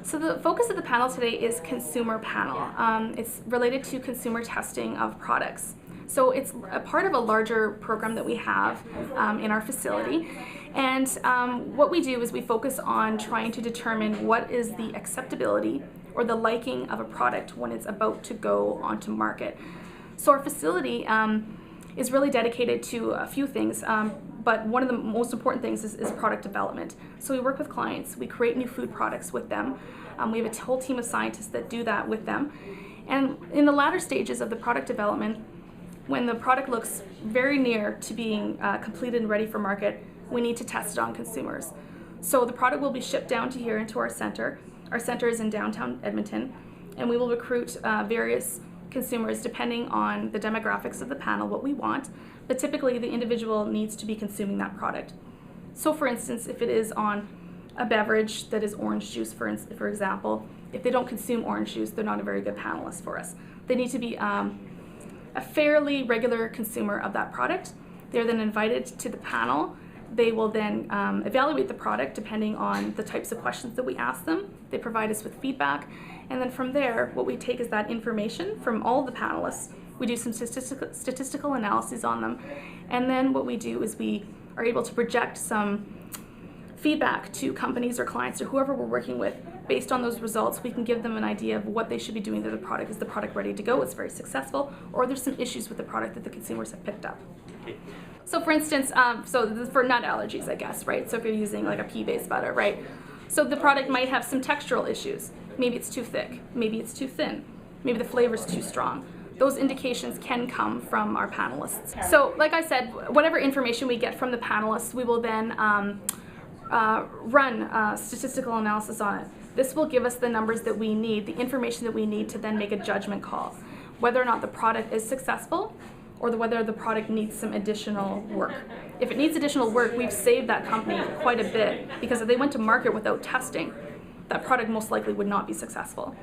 So the focus of the panel today is consumer panel. It's related to consumer testing of products. So it's a part of a larger program that we have in our facility. And what we do is we focus on trying to determine what is the acceptability or the liking of a product when it's about to go onto market. So our facility is really dedicated to a few things, but one of the most important things is product development. So we work with clients, we create new food products with them. We have a whole team of scientists that do that with them. And in the latter stages of the product development, when the product looks very near to being completed and ready for market, we need to test it on consumers. So the product will be shipped down to here into our center. Our center is in downtown Edmonton, and we will recruit various consumers depending on the demographics of the panel, what we want, but typically the individual needs to be consuming that product. So for instance, if it is on a beverage that is orange juice, for example, if they don't consume orange juice, they're not a very good panelist for us. They need to be a fairly regular consumer of that product. They're then invited to the panel. They will then evaluate the product depending on the types of questions that we ask them. They provide us with feedback, and then from there, what we take is that information from all the panelists. We do some statistical analyses on them, and then what we do is we are able to project some feedback to companies or clients or whoever we're working with. Based on those results, we can give them an idea of what they should be doing to the product. Is the product ready to go? It's very successful, or there's some issues with the product that the consumers have picked up. So for instance, so this is for nut allergies, I guess, right? So if you're using like a pea-based butter, right? So the product might have some textural issues. Maybe it's too thick, maybe it's too thin, maybe the flavor's too strong. Those indications can come from our panelists. So like I said, whatever information we get from the panelists, we will then run statistical analysis on it. This will give us the numbers that we need, the information that we need to then make a judgment call, whether or not the product is successful or whether the product needs some additional work. If it needs additional work, we've saved that company quite a bit, because if they went to market without testing, that product most likely would not be successful.